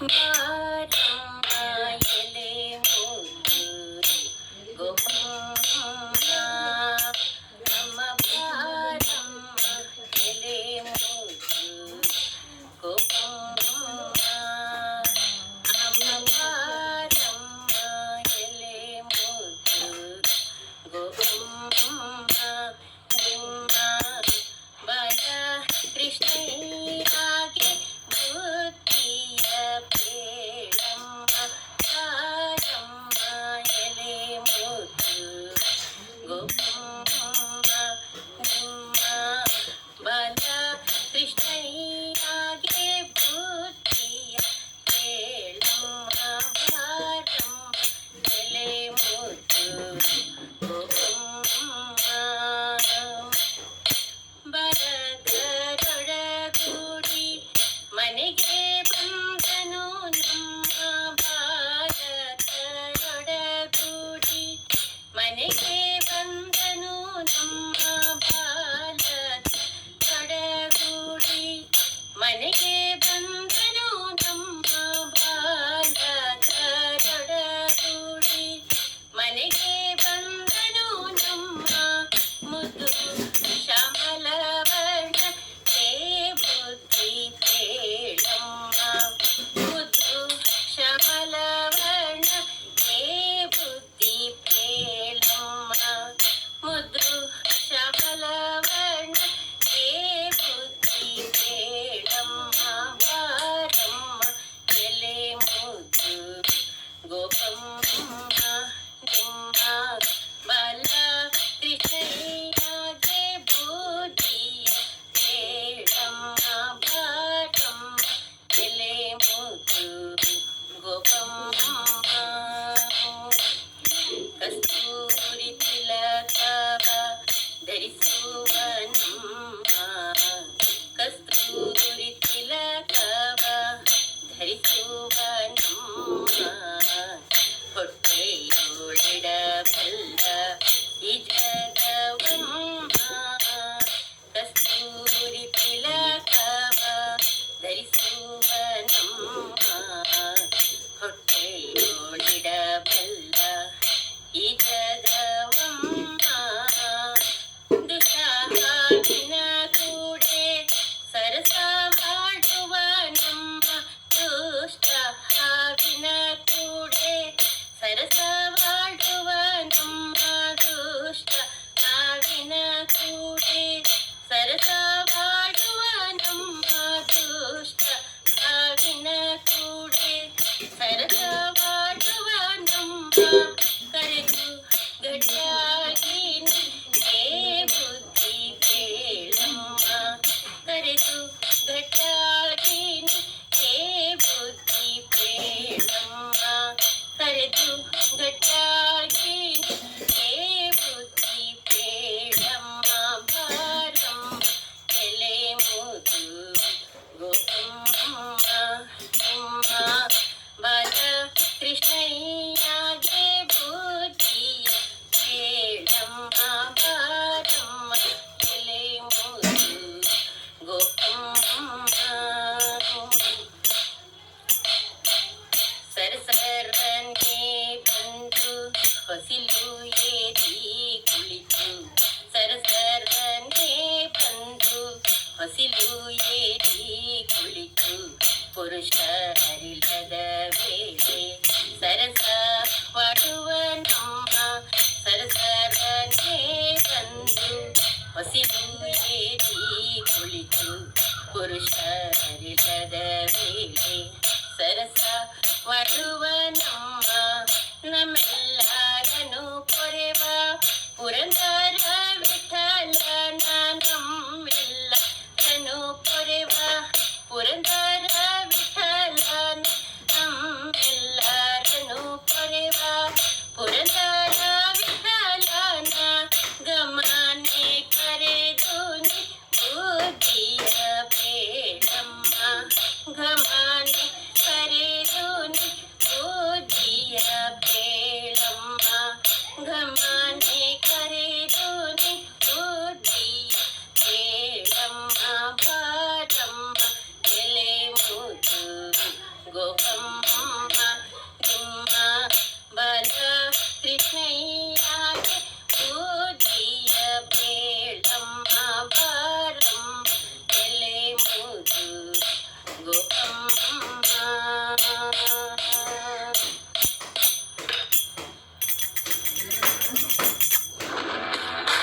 ಬಾರಮ್ಮ ಎಲೆ ಮುದ್ದು ಗೋಪಮ್ಮ ನಮ್ಮ ಬಾರಮ್ಮ ಎಲೆ ಮುದ್ದು ಗೋಪಮ್ಮ ನಮ್ಮ ಬಾರಮ್ಮ ಎಲೆ ಮುದ್ದು ಗೋಪಮ್ಮ ನಿಮ್ಮ ಬಲ ಕೃಷ್ಣಯ್ಯಗೆ ಬುದ್ಧಿಯ ಬೇಡಮ್ಮ ಬಾರಮ್ಮ ಎಲೆ ಮುದ್ದು ಗೋಪಮ್ಮ ನಿಮ್ಮ ಬಲ ಕೃಷ್ಣಯ್ಯಗೆ ಬುದ್ಧಿಯ ಬೇಡಮ್ಮ ಬಾರಮ್ಮ ಎಲೆ ಮುದ್ದು ಗೋಪಮ್ಮ ಬರದರೊಡಗೂಡಿ ಮನೆಗೆ ಬಂದನು ನಮ್ಮ ಬಾಲಕರೊಡಗೂಡಿ ಮನೆಗೆ ಬಂದನು ನಮ್ಮ ಬಾಲಕರೊಡಗೂಡಿ ಮನೆಗೆ ಬಂದನು ನಮ್ಮ ಬಾಲಕರೊಡಗೂಡಿ ಮನೆಗೆ ಬಂದನು ನಮ್ಮ ಮುದ್ದು ಶ್ಯಾಮಲವರ್ಣ ಹೇ ಬುದ್ಧಿ ಹೇಳಮ್ಮ ಮುದ್ದು ಶ್ಯಾಮಲವರ್ಣ ಹೇ ಬುದ್ಧಿ ಹೇಳಮ್ಮ ಮುದ್ದು ಶ್ಯಾಮಲವರ್ಣ ಹೇ ಬುದ್ಧಿ ಹೇಳಮ್ಮ ಬಾರಮ್ಮ ಎಲೆ ಮುದ್ದು ಗೋಪಮ್ಮ ನಿಮ್ಮ ಬಲ ಕೃಷ್ಣಯ್ಯಗೆ ಬುದ್ಧಿಯ ಬೇಡಮ್ಮ ಬಾರಮ್ಮ ಎಲೆ ಮುದ್ದು ಗೋಪಮ್ಮ ಕಸ್ತೂರಿ ತಿಲಕವ ಧರಿಸುವ ನಮ್ಮ ಕಸ್ತೂರಿ ತಿಲಕವ ಧರಿಸುವ ನಮ್ಮ ಹೊಟ್ಟೆಯೊಳಿಡಬಲ್ಲ ಈ ಜಗವಮ್ಮ ಕಸ್ತೂರಿ ತಿಲಕವ ಧರಿಸುವ ನಮ್ಮ ಹೊಟ್ಟೆಯೊಳಿಡಬಲ್ಲ ಈ ಜಗವಮ್ಮ ದುಃಖಹಾವಿನ ಕೂಡೆ ಸರಸ ಮಾಡುವ ನಮ್ಮ ದುಷ್ಟ ಹಾವಿನ ಕೂಡೆ ಸರಸವಾಡುವ ನಮ್ಮ ದುಷ್ಟ ಹಾವಿನ ಕೂಡೆ ಸರಸವಾಡುವ ನಮ್ಮ ದುಷ್ಟ ಹಾವಿನ ಕೂಡೆ ಸರಸವಾಡುವ ನಮ್ಮ ಕರೆದು ಗಟ್ಟಿಯಾಗಿ ಹೇ ಬುದ್ಧಿ ಬೇಡಮ್ಮ ಕರೆದು ಗಟ್ಟಿಯಾಗಿ ಹೇ ಬುದ್ಧಿ ಬೇಡಮ್ಮ ಕರೆದು ಗಟ್ಟಿಯಾಗಿ ಹೇ ಬುದ್ಧಿ ಬೇಡಮ್ಮ ಬಾರಮ್ಮ ಎಲೆ ಮುದ್ದು ಗೋಪಮ್ಮ ನಿಮ್ಮ ಬಲ ಕೃಷ್ಣಯ್ಯಗೆ ಬುದ್ಧಿಯ ಬೇಡಮ್ಮ ಬಾರಮ್ಮ ಎಲೆ ಮುದ್ದು ಗೋಪಮ್ಮ ಸರಸರನೆ ಬಂದು ಹೊಸಿಲು ಏರಿ ಕುಳಿತು ಸರಸರನೆ ಬಂದು ಹೊಸಿಲು ಏರಿ ಕುಳಿತು ಪುರುಷರಿಲ್ಲದ ವೇಳೆ ಸರಸ ವಾಡುವ ನಮ್ಮ ಸರಸರನೆ ಬಂದು ಹೊಸಿಲು ಏರಿ ಕುಳಿತು ಪುರುಷರಿಲ್ಲದ ವೇಳೆ ಸರಸ ವಾಡುವ ನಮ್ಮ ನಮ್ಮೆಲ್ಲ